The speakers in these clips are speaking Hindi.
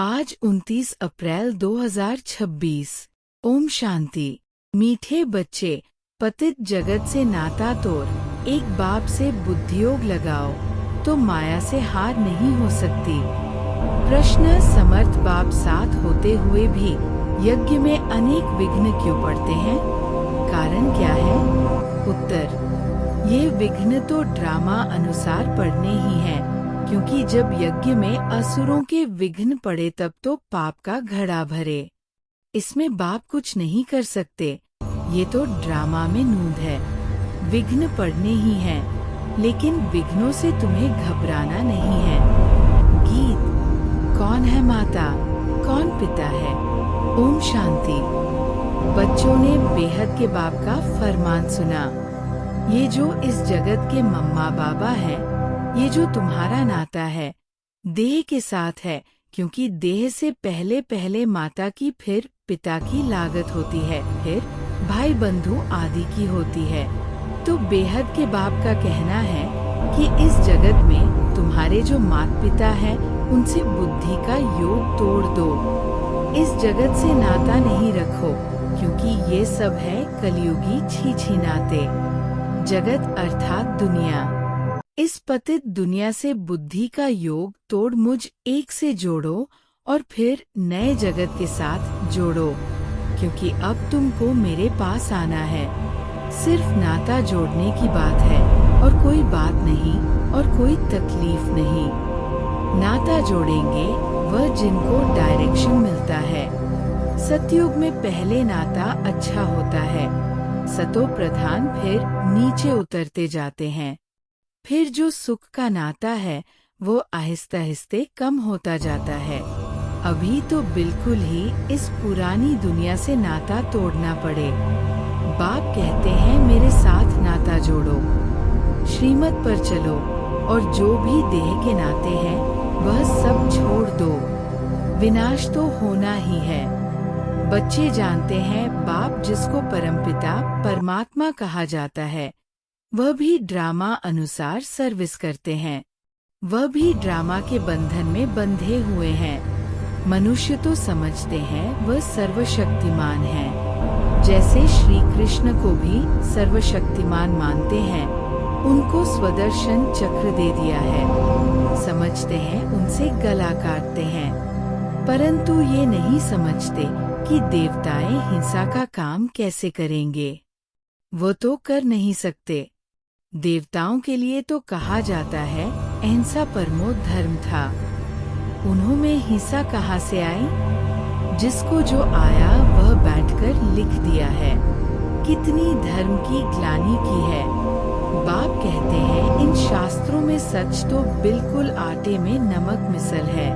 आज 29 अप्रैल 2026। ओम शांति। मीठे बच्चे, पतित जगत से नाता तोड़, एक बाप से बुद्धियोग लगाओ, तो माया से हार नहीं हो सकती। प्रश्न: समर्थ बाप साथ होते हुए भी यज्ञ में अनेक विघ्न क्यों पड़ते हैं? कारण क्या है? उत्तर: ये विघ्न तो ड्रामा अनुसार पड़ने ही हैं, क्योंकि जब यज्ञ में असुरों के विघ्न पड़े तब तो पाप का घड़ा भरे। इसमें बाप कुछ नहीं कर सकते, ये तो ड्रामा में नूंद है। विघ्न पड़ने ही हैं, लेकिन विघ्नों से तुम्हें घबराना नहीं है। गीत। कौन है माता, कौन पिता है? ओम शांति। बच्चों ने बेहद के बाप का फरमान सुना। ये जो इस जगत के मम्मा बाबा है, ये जो तुम्हारा नाता है, देह के साथ है, क्योंकि देह से पहले पहले माता की, फिर पिता की लागत होती है, फिर भाई बंधु आदि की होती है। तो बेहद के बाप का कहना है कि इस जगत में तुम्हारे जो माता पिता है, उनसे बुद्धि का योग तोड़ दो। इस जगत से नाता नहीं रखो, क्योंकि ये सब है कलयुगी छी नाते। जगत अर्थात दुनिया। इस पतित दुनिया से बुद्धि का योग तोड़ मुझ एक से जोड़ो और फिर नए जगत के साथ जोड़ो, क्योंकि अब तुमको मेरे पास आना है। सिर्फ नाता जोड़ने की बात है और कोई बात नहीं और कोई तकलीफ नहीं। नाता जोड़ेंगे वह जिनको डायरेक्शन मिलता है। सतयुग में पहले नाता अच्छा होता है, सतो प्रधान फिर नीचे उतरते जाते हैं। फिर जो सुख का नाता है वो आहिस्ते आहिस्ते कम होता जाता है। अभी तो बिल्कुल ही इस पुरानी दुनिया से नाता तोड़ना पड़े। बाप कहते हैं मेरे साथ नाता जोड़ो, श्रीमत पर चलो और जो भी देह के नाते हैं वह सब छोड़ दो। विनाश तो होना ही है। बच्चे जानते हैं बाप जिसको परमपिता परमात्मा कहा जाता है, वह भी ड्रामा अनुसार सर्विस करते हैं। वह भी ड्रामा के बंधन में बंधे हुए हैं। मनुष्य तो समझते हैं वह सर्वशक्तिमान है। जैसे श्री कृष्ण को भी सर्वशक्तिमान मानते हैं, उनको स्वदर्शन चक्र दे दिया है। समझते हैं उनसे गला काटते हैं, परंतु ये नहीं समझते कि देवताएं हिंसा का काम कैसे करेंगे। वो तो कर नहीं सकते। देवताओं के लिए तो कहा जाता है अहिंसा परमो धर्म था। उन्हों में हिंसा कहाँ से आई? जिसको जो आया वह बैठकर लिख दिया है। कितनी धर्म की ग्लानि की है। बाप कहते हैं इन शास्त्रों में सच तो बिल्कुल आटे में नमक मिसल है।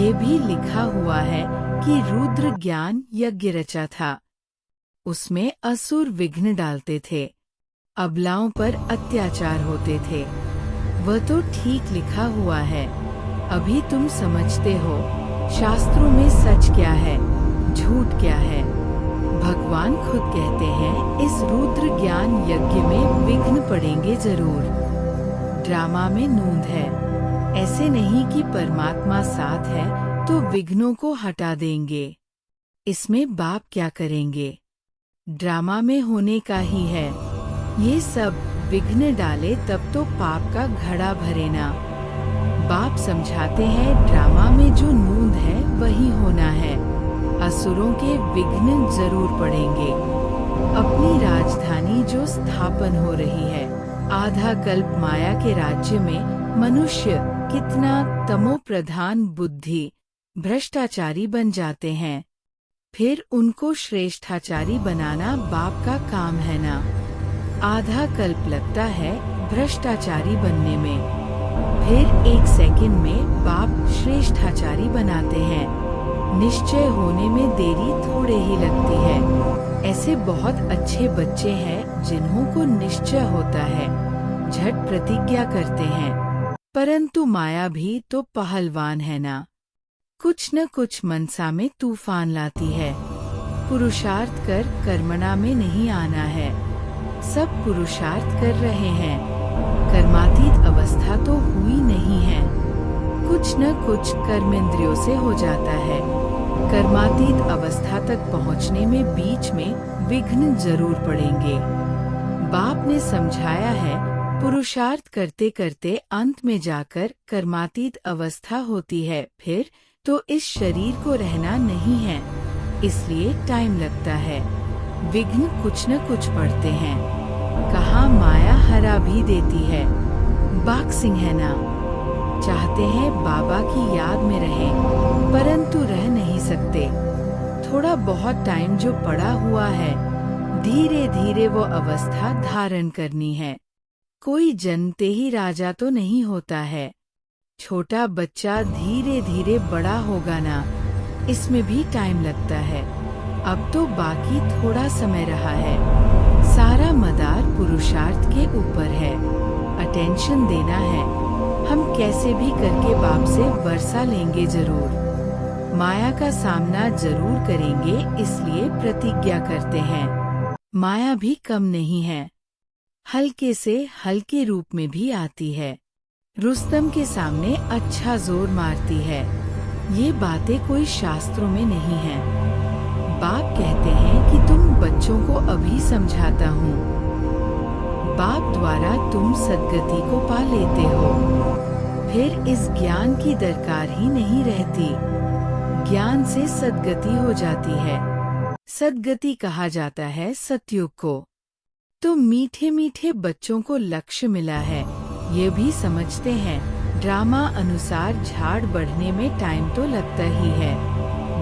ये भी लिखा हुआ है कि रुद्र ज्ञान यज्ञ रचा था, उसमें असुर विघ्न डालते थे, अबलाओं पर अत्याचार होते थे। वह तो ठीक लिखा हुआ है। अभी तुम समझते हो शास्त्रों में सच क्या है, झूठ क्या है। भगवान खुद कहते हैं इस रुद्र ज्ञान यज्ञ में विघ्न पड़ेंगे जरूर। ड्रामा में नूंद है। ऐसे नहीं कि परमात्मा साथ है तो विघ्नों को हटा देंगे। इसमें बाप क्या करेंगे? ड्रामा में होने का ही है। ये सब विघ्न डाले तब तो पाप का घड़ा भरे ना। बाप समझाते हैं ड्रामा में जो नूंद है वही होना है। असुरों के विघ्न जरूर पड़ेंगे। अपनी राजधानी जो स्थापन हो रही है, आधा कल्प माया के राज्य में मनुष्य कितना तमो प्रधान बुद्धि भ्रष्टाचारी बन जाते हैं। फिर उनको श्रेष्ठाचारी बनाना बाप का काम है ना। आधा कल्प लगता है भ्रष्टाचारी बनने में, फिर एक सेकंड में बाप श्रेष्ठाचारी बनाते हैं। निश्चय होने में देरी थोड़े ही लगती है। ऐसे बहुत अच्छे बच्चे हैं जिन्हों को निश्चय होता है, झट प्रतिज्ञा करते हैं, परंतु माया भी तो पहलवान है ना। कुछ न कुछ मनसा में तूफान लाती है। पुरुषार्थ कर कर्मणा में नहीं आना है। सब पुरुषार्थ कर रहे हैं, कर्मातीत अवस्था तो हुई नहीं है। कुछ न कुछ कर्मेंद्रियों से हो जाता है। कर्मातीत अवस्था तक पहुंचने में बीच में विघ्न जरूर पड़ेंगे। बाप ने समझाया है, पुरुषार्थ करते करते अंत में जाकर कर्मातीत अवस्था होती है, फिर तो इस शरीर को रहना नहीं है, इसलिए टाइम लगता है। विघ्न कुछ न कुछ पड़ते हैं। कहाँ माया हरा भी देती है। बाग सिंह है ना, चाहते हैं बाबा की याद में रहें, परंतु रह नहीं सकते। थोड़ा बहुत टाइम जो पड़ा हुआ है, धीरे धीरे वो अवस्था धारण करनी है। कोई जन्मते ही राजा तो नहीं होता है। छोटा बच्चा धीरे धीरे बड़ा होगा ना, इसमें भी टाइम लगता है। अब तो बाकी थोड़ा समय रहा है। सारा मदार पुरुषार्थ के ऊपर है। अटेंशन देना है। हम कैसे भी करके बाप से वर्षा लेंगे जरूर। माया का सामना जरूर करेंगे, इसलिए प्रतिज्ञा करते हैं। माया भी कम नहीं है, हल्के से हल्के रूप में भी आती है। रुस्तम के सामने अच्छा जोर मारती है। ये बातें कोई शास्त्रों में नहीं है। बाप कहते हैं कि तुम बच्चों को अभी समझाता हूँ। बाप द्वारा तुम सद्गति को पा लेते हो, फिर इस ज्ञान की दरकार ही नहीं रहती। ज्ञान से सद्गति हो जाती है। सद्गति कहा जाता है सतयुग को। तो मीठे मीठे बच्चों को लक्ष्य मिला है, ये भी समझते हैं। ड्रामा अनुसार झाड़ बढ़ने में टाइम तो लगता ही है।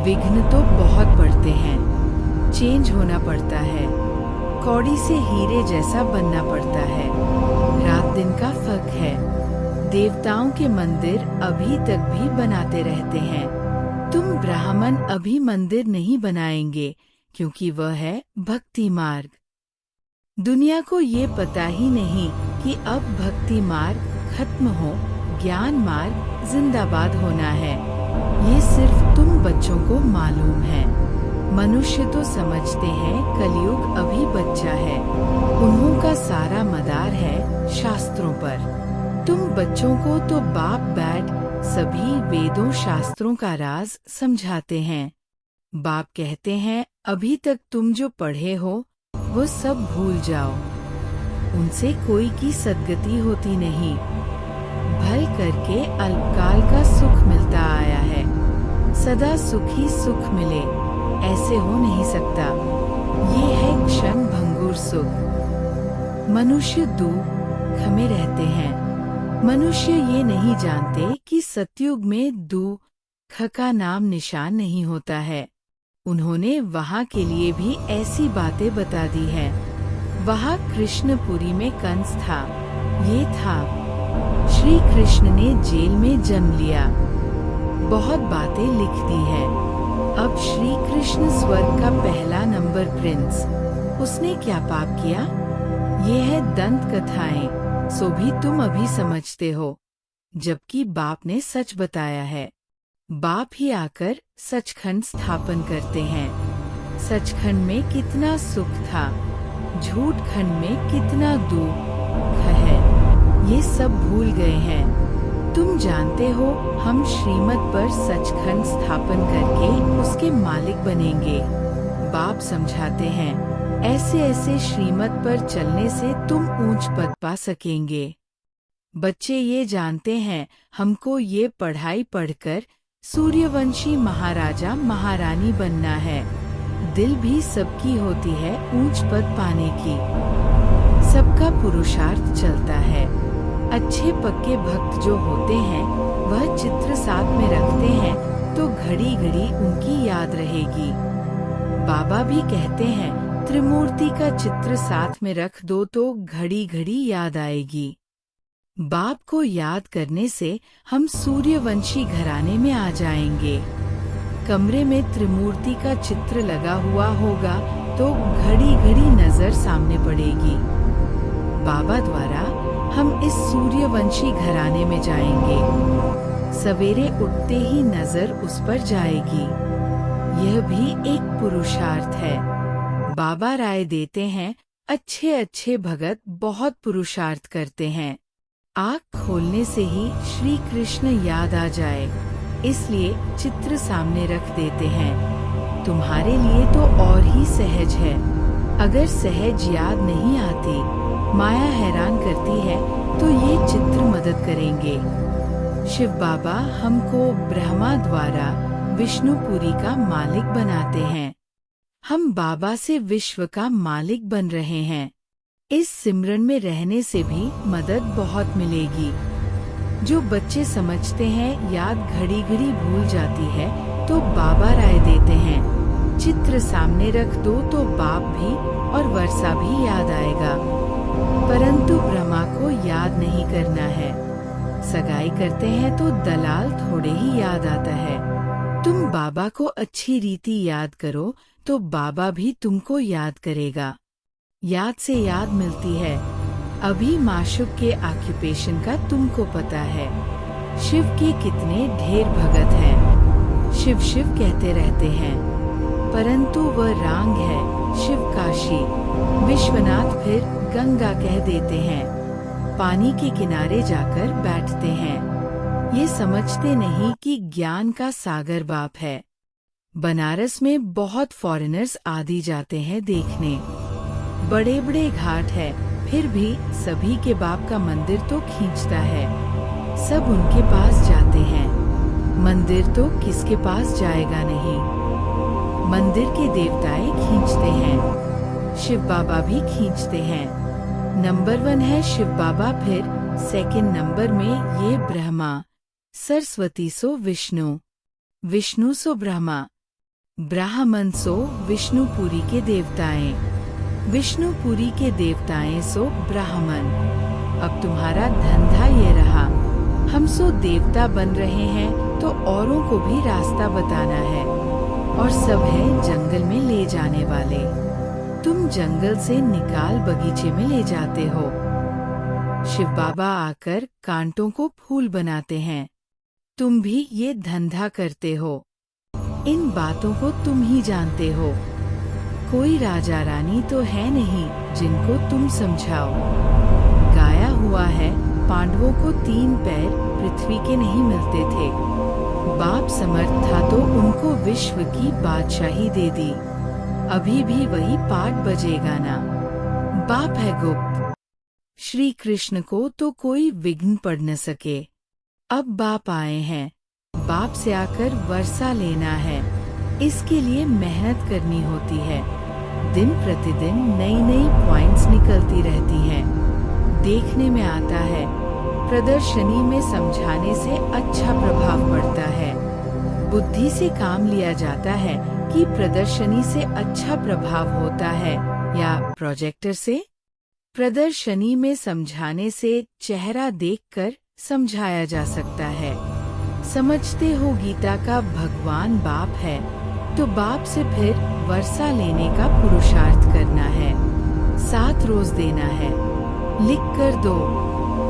विघ्न तो बहुत पड़ते हैं। चेंज होना पड़ता है। कौड़ी से हीरे जैसा बनना पड़ता है। रात दिन का फर्क है। देवताओं के मंदिर अभी तक भी बनाते रहते हैं। तुम ब्राह्मण अभी मंदिर नहीं बनाएंगे, क्योंकि वह है भक्ति मार्ग। दुनिया को ये पता ही नहीं कि अब भक्ति मार्ग खत्म हो, ज्ञान मार्ग जिंदाबाद होना है। ये सिर्फ तुम बच्चों को मालूम है। मनुष्य तो समझते हैं कलयुग अभी बच्चा है, उन्हों का सारा मदार है शास्त्रों पर। तुम बच्चों को तो बाप बैठ सभी वेदों शास्त्रों का राज समझाते हैं। बाप कहते हैं, अभी तक तुम जो पढ़े हो वो सब भूल जाओ। उनसे कोई की सद्गति होती नहीं। भल करके अल्पकाल का सुख मिलता आया है। सदा सुखी सुख मिले, ऐसे हो नहीं सकता। ये है क्षण भंगुर सुख। मनुष्य दुख में रहते हैं। मनुष्य ये नहीं जानते कि सतयुग में दुख का नाम निशान नहीं होता है। उन्होंने वहाँ के लिए भी ऐसी बातें बता दी है। वहाँ कृष्णपुरी में कंस था। ये था श्री कृष्ण ने जेल में जन्म लिया। बहुत बातें लिख दी है। अब श्री कृष्ण स्वर्ग का पहला नंबर प्रिंस। उसने क्या पाप किया? ये है दंत कथाएं, सो भी तुम अभी समझते हो, जबकि बाप ने सच बताया है। बाप ही आकर सचखंड स्थापन करते हैं। सचखंड में कितना सुख था, झूठ खंड में कितना दुख है, ये सब भूल गए हैं। तुम जानते हो, हम श्रीमत पर सचखंड स्थापन करके उसके मालिक बनेंगे। बाप समझाते हैं, ऐसे ऐसे श्रीमत पर चलने से तुम ऊंच पद पा सकेंगे। बच्चे ये जानते हैं, हमको ये पढ़ाई पढ़कर सूर्यवंशी महाराजा महारानी बनना है। दिल भी सबकी होती है ऊंच पद पाने की। सबका पुरुषार्थ चलता है। अच्छे पक्के भक्त जो होते हैं, वह चित्र साथ में रखते हैं, तो घड़ी घड़ी उनकी याद रहेगी। बाबा भी कहते हैं, त्रिमूर्ति का चित्र साथ में रख दो तो घड़ी घड़ी याद आएगी। बाप को याद करने से हम सूर्यवंशी घराने में आ जाएंगे। कमरे में त्रिमूर्ति का चित्र लगा हुआ होगा तो घड़ी घड़ी नजर सामने पड़ेगी। बाबा द्वारा हम इस सूर्यवंशी घराने में जाएंगे। सवेरे उठते ही नजर उस पर जाएगी। यह भी एक पुरुषार्थ है। बाबा राय देते हैं, अच्छे अच्छे भगत बहुत पुरुषार्थ करते हैं। आँख खोलने से ही श्री कृष्ण याद आ जाए, इसलिए चित्र सामने रख देते हैं। तुम्हारे लिए तो और ही सहज है। अगर सहज याद नहीं आती, माया हैरान करती है, तो ये चित्र मदद करेंगे। शिव बाबा हमको ब्रह्मा द्वारा विष्णुपुरी का मालिक बनाते हैं। हम बाबा से विश्व का मालिक बन रहे हैं। इस सिमरन में रहने से भी मदद बहुत मिलेगी। जो बच्चे समझते हैं याद घड़ी घड़ी भूल जाती है, तो बाबा राय देते हैं, चित्र सामने रख दो तो बाप भी और वर्षा भी याद आएगा। परंतु ब्रह्मा को याद नहीं करना है। सगाई करते हैं तो दलाल थोड़े ही याद आता है। तुम बाबा को अच्छी रीति याद करो तो बाबा भी तुमको याद करेगा। याद से याद मिलती है। अभी माशुक के ऑक्यूपेशन का तुमको पता है। शिव के कितने ढेर भगत हैं। शिव शिव कहते रहते हैं, परंतु वह रांग है शिव काशी। विश्वनाथ फिर गंगा कह देते हैं, पानी के किनारे जाकर बैठते हैं। ये समझते नहीं कि ज्ञान का सागर बाप है। बनारस में बहुत फॉरेनर्स आदि जाते हैं देखने। बड़े बड़े घाट है, फिर भी सभी के बाप का मंदिर तो खींचता है। सब उनके पास जाते हैं। मंदिर तो किसके पास जाएगा नहीं। मंदिर के देवताएं खींचते हैं, शिव बाबा भी खींचते हैं। नंबर 1 है शिव बाबा, फिर सेकंड नंबर में ये ब्रह्मा, सरस्वती सो विष्णु, विष्णु सो ब्रह्मा, ब्राह्मण सो विष्णुपुरी के देवताएं, विष्णुपुरी के देवताएं सो ब्राह्मण। अब तुम्हारा धंधा ये रहा। हम सो देवता बन रहे हैं तो औरों को भी रास्ता बताना है। और सब है जंगल में ले जाने वाले। तुम जंगल से निकाल बगीचे में ले जाते हो। शिव बाबा आकर कांटों को फूल बनाते हैं। तुम भी ये धंधा करते हो। इन बातों को तुम ही जानते हो। कोई राजा रानी तो है नहीं जिनको तुम समझाओ। गाया हुआ है, पांडवों को 3 पैर पृथ्वी के नहीं मिलते थे। बाप समर्थ था तो उनको विश्व की बादशाही दे दी। अभी भी वही पाठ बजेगा ना। बाप है गुप्त। श्री कृष्ण को तो कोई विघ्न पड़ न सके। अब बाप आए हैं। बाप से आकर वर्षा लेना है। इसके लिए मेहनत करनी होती है। दिन प्रतिदिन नई नई पॉइंट्स निकलती रहती हैं। देखने में आता है प्रदर्शनी में समझाने से अच्छा प्रभाव पड़ता है। बुद्धि से काम लिया जाता है कि प्रदर्शनी से अच्छा प्रभाव होता है या प्रोजेक्टर से। प्रदर्शनी में समझाने से चेहरा देखकर समझाया जा सकता है। समझते हो गीता का भगवान बाप है, तो बाप से फिर वर्षा लेने का पुरुषार्थ करना है। 7 रोज देना है। लिख कर दो,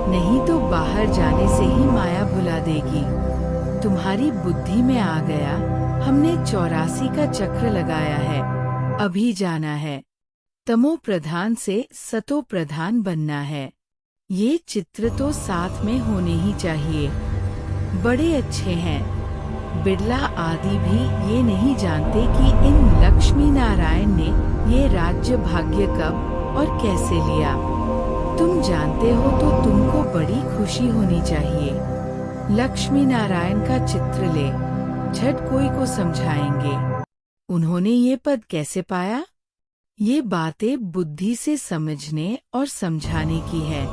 नहीं तो बाहर जाने से ही माया भुला देगी। तुम्हारी बुद्धि में आ गया, हमने 84 का चक्र लगाया है, अभी जाना है। तमो प्रधान से सतो प्रधान बनना है। ये चित्र तो साथ में होने ही चाहिए। बड़े अच्छे हैं। बिरला आदि भी ये नहीं जानते कि इन लक्ष्मी नारायण ने ये राज्य भाग्य कब और कैसे लिया। तुम जानते हो तो तुमको बड़ी खुशी होनी चाहिए। लक्ष्मी नारायण का चित्र ले, झट कोई को समझाएंगे। उन्होंने ये पद कैसे पाया? ये बातें बुद्धि से समझने और समझाने की है।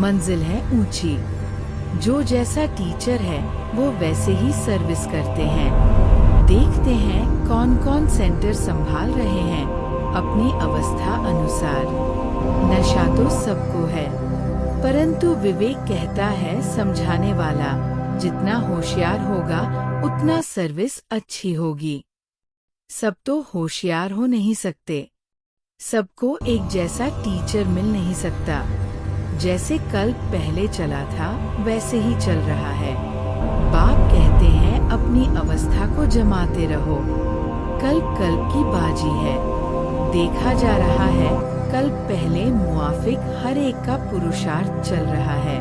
मंजिल है ऊंची। जो जैसा टीचर है वो वैसे ही सर्विस करते हैं। देखते हैं कौन कौन सेंटर संभाल रहे हैं अपनी अवस्था अनुसार। नशा तो सबको है, परंतु विवेक कहता है समझाने वाला जितना होशियार होगा उतना सर्विस अच्छी होगी। सब तो होशियार हो नहीं सकते। सबको एक जैसा टीचर मिल नहीं सकता। जैसे कल्प पहले चला था वैसे ही चल रहा है। बाप कहते हैं अपनी अवस्था को जमाते रहो। कल्प कल्प की बाजी है। देखा जा रहा है कल्प पहले मुआफिक हर एक का पुरुषार्थ चल रहा है।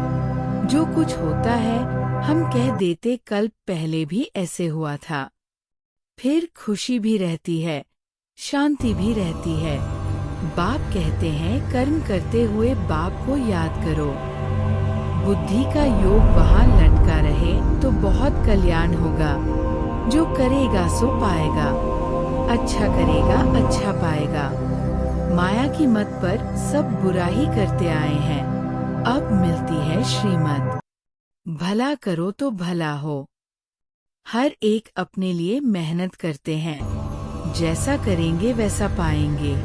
जो कुछ होता है हम कह देते कल पहले भी ऐसे हुआ था। फिर खुशी भी रहती है, शांति भी रहती है। बाप कहते हैं कर्म करते हुए बाप को याद करो। बुद्धि का योग वहाँ लटका रहे तो बहुत कल्याण होगा। जो करेगा सो पाएगा, अच्छा करेगा अच्छा पाएगा। माया की मत पर सब बुरा ही करते आए हैं, अब मिलती है श्रीमत। भला करो तो भला हो। हर एक अपने लिए मेहनत करते हैं, जैसा करेंगे वैसा पाएंगे।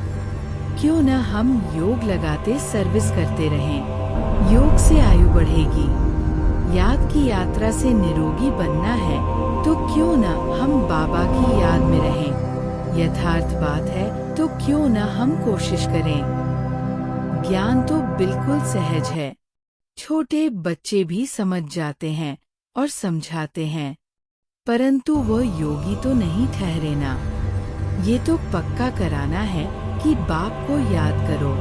क्यों न हम योग लगाते सर्विस करते रहें। योग से आयु बढ़ेगी। याद की यात्रा से निरोगी बनना है तो क्यों न हम बाबा की याद में रहें। यथार्थ बात है तो क्यों न हम कोशिश करें। ज्ञान तो बिल्कुल सहज है, छोटे बच्चे भी समझ जाते हैं और समझाते हैं, परंतु वह योगी तो नहीं ठहरे ना। ये तो पक्का कराना है कि बाप को याद करो।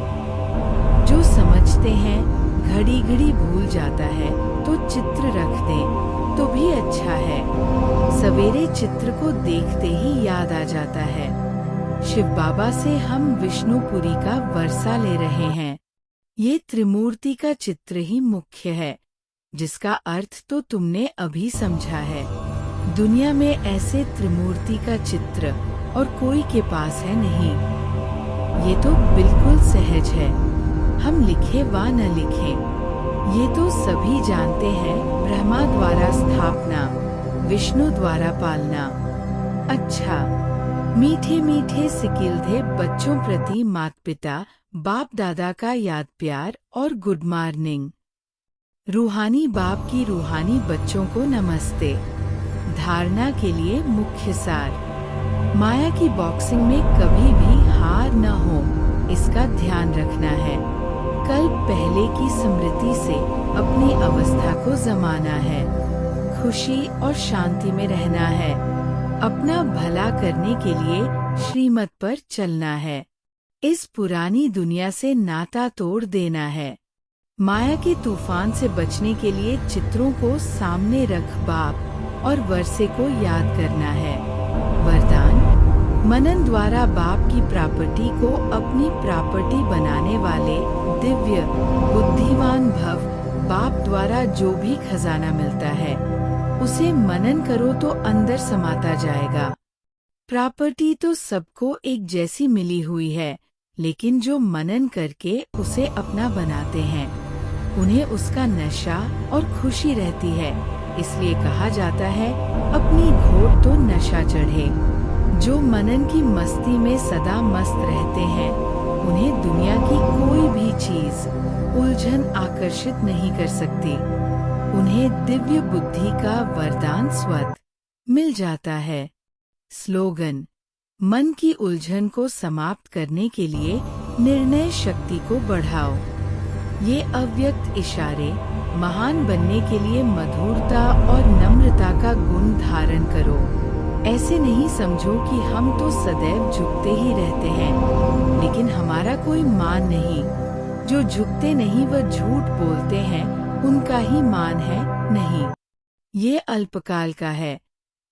जो समझते हैं घड़ी घड़ी भूल जाता है तो चित्र रख दें तो भी अच्छा है। सवेरे चित्र को देखते ही याद आ जाता है। शिव बाबा से हम विष्णुपुरी का वर्षा ले रहे हैं। ये त्रिमूर्ति का चित्र ही मुख्य है, जिसका अर्थ तो तुमने अभी समझा है। दुनिया में ऐसे त्रिमूर्ति का चित्र और कोई के पास है नहीं। ये तो बिल्कुल सहज है, हम लिखे वा न लिखें। ये तो सभी जानते हैं, ब्रह्मा द्वारा स्थापना, विष्णु द्वारा पालना। अच्छा, मीठे मीठे सिकिलधे बच्चों प्रति माता पिता बाप दादा का याद प्यार और गुड मॉर्निंग। रूहानी बाप की रूहानी बच्चों को नमस्ते। धारणा के लिए मुख्य सार। माया की बॉक्सिंग में कभी भी हार न हो, इसका ध्यान रखना है। कल पहले की स्मृति से अपनी अवस्था को जमाना है। खुशी और शांति में रहना है। अपना भला करने के लिए श्रीमत पर चलना है। इस पुरानी दुनिया से नाता तोड़ देना है। माया के तूफान से बचने के लिए चित्रों को सामने रख बाप और वर्षे को याद करना है। वरदान: मनन द्वारा बाप की प्रॉपर्टी को अपनी प्रॉपर्टी बनाने वाले दिव्य बुद्धिमान भव। बाप द्वारा जो भी खजाना मिलता है उसे मनन करो तो अंदर समाता जाएगा। प्रॉपर्टी तो सबको एक जैसी मिली हुई है, लेकिन जो मनन करके उसे अपना बनाते हैं उन्हें उसका नशा और खुशी रहती है। इसलिए कहा जाता है अपनी घोट तो नशा चढ़े। जो मनन की मस्ती में सदा मस्त रहते हैं उन्हें दुनिया की कोई भी चीज उलझन आकर्षित नहीं कर सकती। उन्हें दिव्य बुद्धि का वरदान स्वतः मिल जाता है। स्लोगन: मन की उलझन को समाप्त करने के लिए निर्णय शक्ति को बढ़ाओ। ये अव्यक्त इशारे: महान बनने के लिए मधुरता और नम्रता का गुण धारण करो। ऐसे नहीं समझो कि हम तो सदैव झुकते ही रहते हैं, लेकिन हमारा कोई मान नहीं। जो झुकते नहीं वह झूठ बोलते हैं, उनका ही मान है नहीं। ये अल्पकाल का है,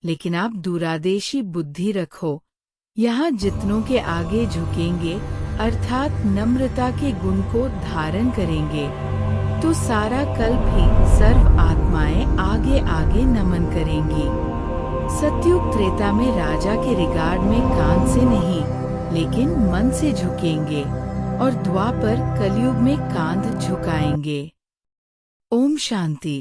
लेकिन आप दूरादेशी बुद्धि रखो। यहाँ जितनों के आगे झुकेंगे अर्थात नम्रता के गुण को धारण करेंगे तो सारा कल्प ही सर्व आत्माएं आगे आगे नमन करेंगी। सतयुग त्रेता में राजा के रिगार्ड में कान से नहीं लेकिन मन से झुकेंगे और द्वापर कलयुग में कांध झुकाएंगे। ओम शांति।